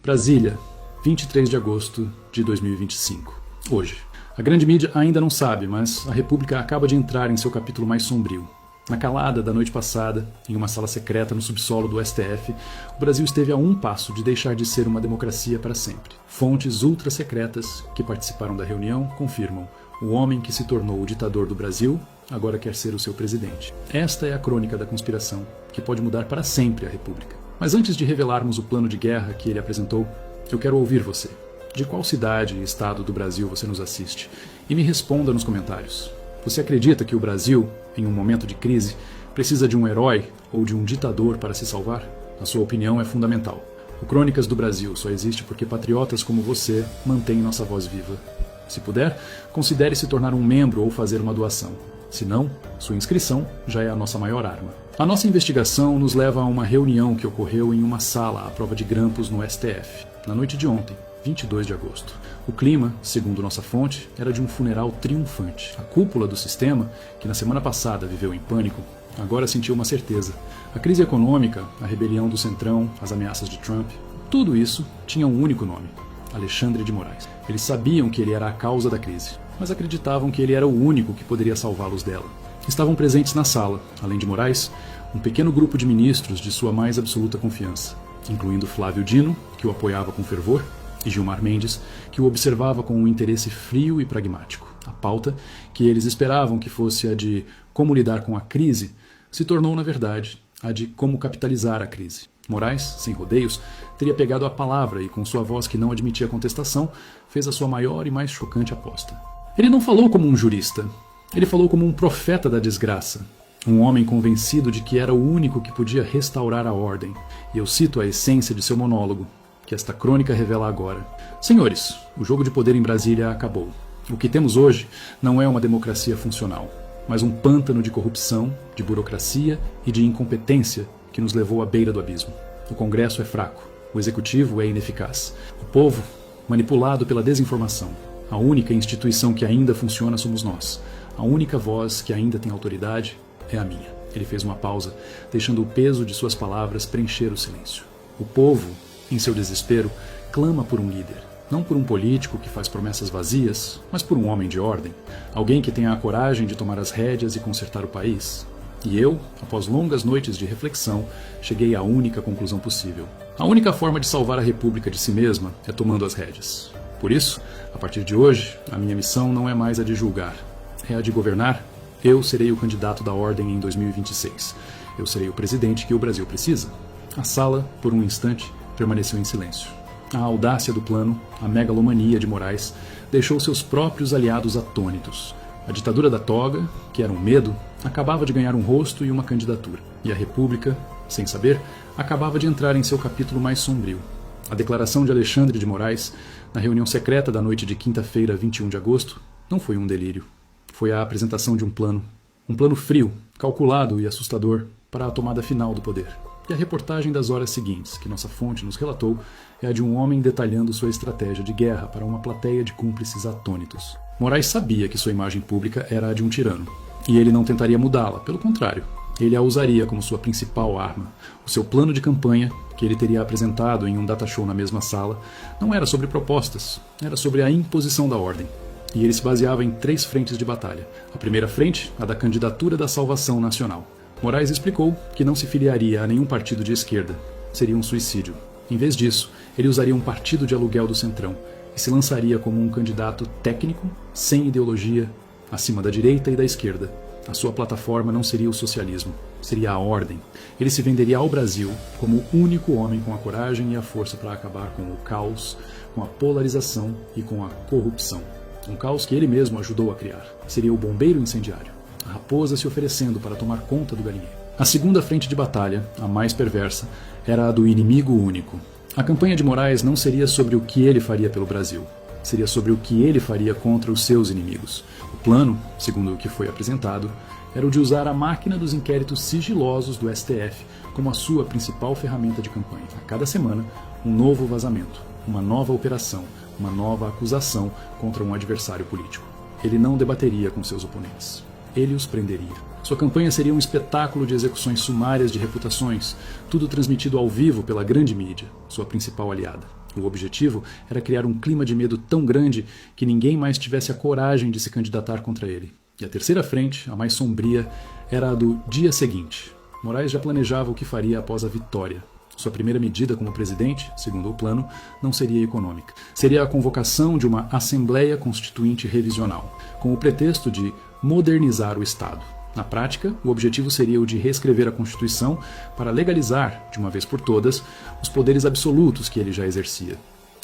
Brasília, 23 de agosto de 2025. Hoje. A grande mídia ainda não sabe, mas a República acaba de entrar em seu capítulo mais sombrio. Na calada da noite passada, em uma sala secreta no subsolo do STF, o Brasil esteve a um passo de deixar de ser uma democracia para sempre. Fontes ultra-secretas que participaram da reunião confirmam: o homem que se tornou o ditador do Brasil agora quer ser o seu presidente. Esta é a crônica da conspiração, que pode mudar para sempre a República. Mas antes de revelarmos o plano de guerra que ele apresentou, eu quero ouvir você. De qual cidade e estado do Brasil você nos assiste? E me responda nos comentários. Você acredita que o Brasil, em um momento de crise, precisa de um herói ou de um ditador para se salvar? A sua opinião é fundamental. O Crônicas do Brasil só existe porque patriotas como você mantêm nossa voz viva. Se puder, considere se tornar um membro ou fazer uma doação. Se não, sua inscrição já é a nossa maior arma. A nossa investigação nos leva a uma reunião que ocorreu em uma sala à prova de grampos no STF, na noite de ontem, 22 de agosto. O clima, segundo nossa fonte, era de um funeral triunfante. A cúpula do sistema, que na semana passada viveu em pânico, agora sentiu uma certeza. A crise econômica, a rebelião do Centrão, as ameaças de Trump, tudo isso tinha um único nome: Alexandre de Moraes. Eles sabiam que ele era a causa da crise, mas acreditavam que ele era o único que poderia salvá-los dela. Estavam presentes na sala, além de Moraes, um pequeno grupo de ministros de sua mais absoluta confiança, incluindo Flávio Dino, que o apoiava com fervor, e Gilmar Mendes, que o observava com um interesse frio e pragmático. A pauta, que eles esperavam que fosse a de como lidar com a crise, se tornou, na verdade, a de como capitalizar a crise. Moraes, sem rodeios, teria pegado a palavra e, com sua voz que não admitia contestação, fez a sua maior e mais chocante aposta. Ele não falou como um jurista, ele falou como um profeta da desgraça, um homem convencido de que era o único que podia restaurar a ordem. E eu cito a essência de seu monólogo, que esta crônica revela agora. Senhores, o jogo de poder em Brasília acabou. O que temos hoje não é uma democracia funcional, mas um pântano de corrupção, de burocracia e de incompetência que nos levou à beira do abismo. O Congresso é fraco, o Executivo é ineficaz, o povo manipulado pela desinformação. A única instituição que ainda funciona somos nós. A única voz que ainda tem autoridade é a minha. Ele fez uma pausa, deixando o peso de suas palavras preencher o silêncio. O povo, em seu desespero, clama por um líder. Não por um político que faz promessas vazias, mas por um homem de ordem. Alguém que tenha a coragem de tomar as rédeas e consertar o país. E eu, após longas noites de reflexão, cheguei à única conclusão possível. A única forma de salvar a República de si mesma é tomando as rédeas. Por isso, a partir de hoje, a minha missão não é mais a de julgar, é a de governar. Eu serei o candidato da ordem em 2026. Eu serei o presidente que o Brasil precisa. A sala, por um instante, permaneceu em silêncio. A audácia do plano, a megalomania de Moraes, deixou seus próprios aliados atônitos. A ditadura da toga, que era um medo, acabava de ganhar um rosto e uma candidatura. E a República, sem saber, acabava de entrar em seu capítulo mais sombrio. A declaração de Alexandre de Moraes, na reunião secreta da noite de quinta-feira, 21 de agosto, não foi um delírio. Foi a apresentação de um plano frio, calculado e assustador para a tomada final do poder. E a reportagem das horas seguintes, que nossa fonte nos relatou, é a de um homem detalhando sua estratégia de guerra para uma plateia de cúmplices atônitos. Moraes sabia que sua imagem pública era a de um tirano, e ele não tentaria mudá-la, pelo contrário. Ele a usaria como sua principal arma. O seu plano de campanha, que ele teria apresentado em um data show na mesma sala, não era sobre propostas, era sobre a imposição da ordem. E ele se baseava em 3 frentes de batalha. A primeira frente, a da candidatura da salvação nacional. Moraes explicou que não se filiaria a nenhum partido de esquerda. Seria um suicídio. Em vez disso, ele usaria um partido de aluguel do Centrão e se lançaria como um candidato técnico, sem ideologia, acima da direita e da esquerda. A sua plataforma não seria o socialismo, seria a ordem. Ele se venderia ao Brasil como o único homem com a coragem e a força para acabar com o caos, com a polarização e com a corrupção. Um caos que ele mesmo ajudou a criar. Seria o bombeiro incendiário, a raposa se oferecendo para tomar conta do galinheiro. A segunda frente de batalha, a mais perversa, era a do inimigo único. A campanha de Moraes não seria sobre o que ele faria pelo Brasil, seria sobre o que ele faria contra os seus inimigos. O plano, segundo o que foi apresentado, era o de usar a máquina dos inquéritos sigilosos do STF como a sua principal ferramenta de campanha. A cada semana, um novo vazamento, uma nova operação, uma nova acusação contra um adversário político. Ele não debateria com seus oponentes. Ele os prenderia. Sua campanha seria um espetáculo de execuções sumárias de reputações, tudo transmitido ao vivo pela grande mídia, sua principal aliada. O objetivo era criar um clima de medo tão grande que ninguém mais tivesse a coragem de se candidatar contra ele. E a terceira frente, a mais sombria, era a do dia seguinte. Moraes já planejava o que faria após a vitória. Sua primeira medida como presidente, segundo o plano, não seria econômica. Seria a convocação de uma Assembleia Constituinte Revisional, com o pretexto de modernizar o Estado. Na prática, o objetivo seria o de reescrever a Constituição para legalizar, de uma vez por todas, os poderes absolutos que ele já exercia.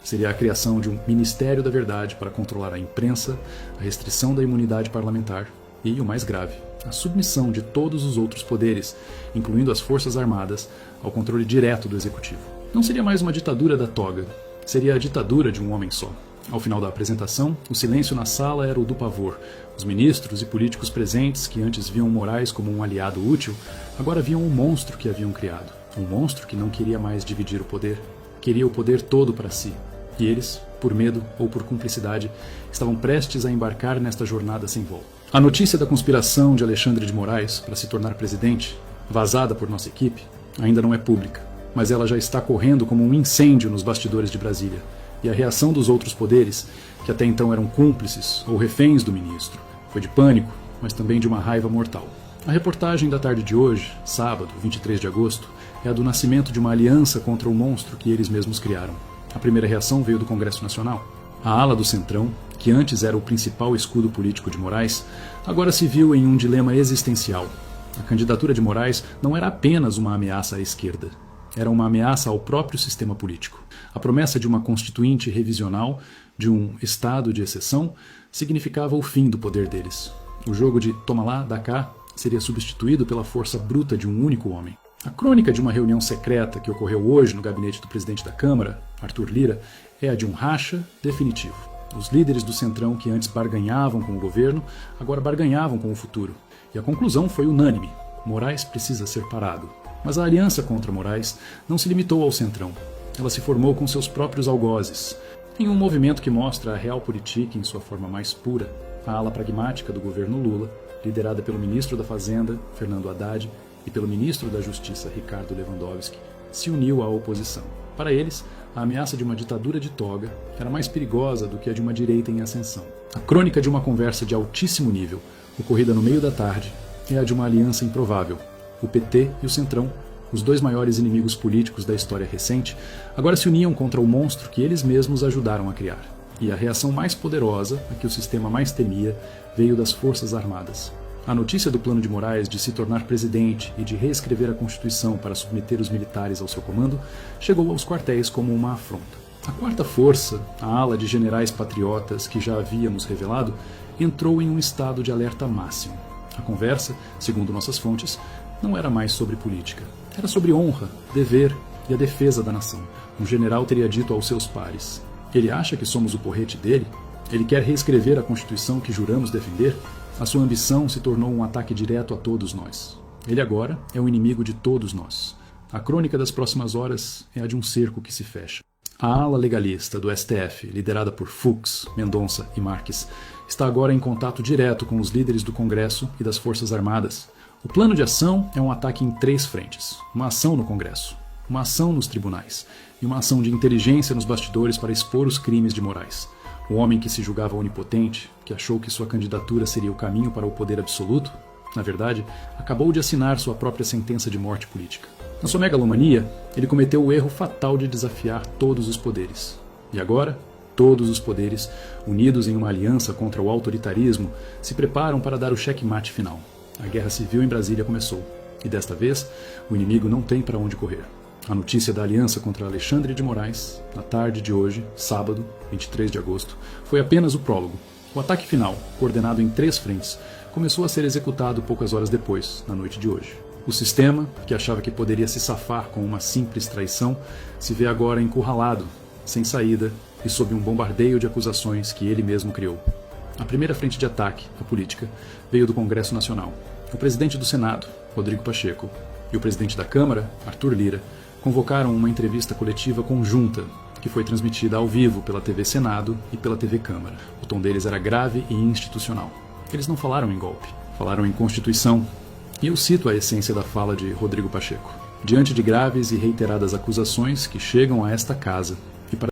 Seria a criação de um Ministério da Verdade para controlar a imprensa, a restrição da imunidade parlamentar e, o mais grave, a submissão de todos os outros poderes, incluindo as Forças Armadas, ao controle direto do Executivo. Não seria mais uma ditadura da toga, seria a ditadura de um homem só. Ao final da apresentação, o silêncio na sala era o do pavor. Os ministros e políticos presentes, que antes viam Moraes como um aliado útil, agora viam um monstro que haviam criado. Um monstro que não queria mais dividir o poder, queria o poder todo para si. E eles, por medo ou por cumplicidade, estavam prestes a embarcar nesta jornada sem volta. A notícia da conspiração de Alexandre de Moraes para se tornar presidente, vazada por nossa equipe, ainda não é pública, mas ela já está correndo como um incêndio nos bastidores de Brasília. E a reação dos outros poderes, que até então eram cúmplices ou reféns do ministro, foi de pânico, mas também de uma raiva mortal. A reportagem da tarde de hoje, sábado, 23 de agosto, é a do nascimento de uma aliança contra o monstro que eles mesmos criaram. A primeira reação veio do Congresso Nacional. A ala do Centrão, que antes era o principal escudo político de Moraes, agora se viu em um dilema existencial. A candidatura de Moraes não era apenas uma ameaça à esquerda. Era uma ameaça ao próprio sistema político. A promessa de uma constituinte revisional, de um estado de exceção, significava o fim do poder deles. O jogo de toma lá, dá cá, seria substituído pela força bruta de um único homem. A crônica de uma reunião secreta que ocorreu hoje no gabinete do presidente da Câmara, Arthur Lira, é a de um racha definitivo. Os líderes do Centrão que antes barganhavam com o governo, agora barganhavam com o futuro. E a conclusão foi unânime. Moraes precisa ser parado. Mas a aliança contra Moraes não se limitou ao Centrão. Ela se formou com seus próprios algozes, em um movimento que mostra a realpolitik em sua forma mais pura. A ala pragmática do governo Lula, liderada pelo ministro da Fazenda, Fernando Haddad, e pelo ministro da Justiça, Ricardo Lewandowski, se uniu à oposição. Para eles, a ameaça de uma ditadura de toga era mais perigosa do que a de uma direita em ascensão. A crônica de uma conversa de altíssimo nível, ocorrida no meio da tarde, é a de uma aliança improvável. O PT e o Centrão, os dois maiores inimigos políticos da história recente, agora se uniam contra o monstro que eles mesmos ajudaram a criar. E a reação mais poderosa, a que o sistema mais temia, veio das Forças Armadas. A notícia do plano de Moraes de se tornar presidente e de reescrever a Constituição para submeter os militares ao seu comando chegou aos quartéis como uma afronta. A quarta força, a ala de generais patriotas que já havíamos revelado, entrou em um estado de alerta máximo. A conversa, segundo nossas fontes, não era mais sobre política. Era sobre honra, dever e a defesa da nação. Um general teria dito aos seus pares: ele acha que somos o porrete dele? Ele quer reescrever a Constituição que juramos defender? A sua ambição se tornou um ataque direto a todos nós. Ele agora é o inimigo de todos nós. A crônica das próximas horas é a de um cerco que se fecha. A ala legalista do STF, liderada por Fux, Mendonça e Marques, está agora em contato direto com os líderes do Congresso e das Forças Armadas. O plano de ação é um ataque em 3 frentes. Uma ação no Congresso, uma ação nos tribunais e uma ação de inteligência nos bastidores para expor os crimes de Moraes. O homem que se julgava onipotente, que achou que sua candidatura seria o caminho para o poder absoluto, na verdade, acabou de assinar sua própria sentença de morte política. Na sua megalomania, ele cometeu o erro fatal de desafiar todos os poderes. E agora, todos os poderes, unidos em uma aliança contra o autoritarismo, se preparam para dar o checkmate final. A guerra civil em Brasília começou, e desta vez, o inimigo não tem para onde correr. A notícia da aliança contra Alexandre de Moraes, na tarde de hoje, sábado, 23 de agosto, foi apenas o prólogo. O ataque final, coordenado em 3 frentes, começou a ser executado poucas horas depois, na noite de hoje. O sistema, que achava que poderia se safar com uma simples traição, se vê agora encurralado, sem saída e sob um bombardeio de acusações que ele mesmo criou. A primeira frente de ataque, a política, veio do Congresso Nacional. O presidente do Senado, Rodrigo Pacheco, e o presidente da Câmara, Arthur Lira, convocaram uma entrevista coletiva conjunta, que foi transmitida ao vivo pela TV Senado e pela TV Câmara. O tom deles era grave e institucional. Eles não falaram em golpe, falaram em Constituição. E eu cito a essência da fala de Rodrigo Pacheco. Diante de graves e reiteradas acusações que chegam a esta casa,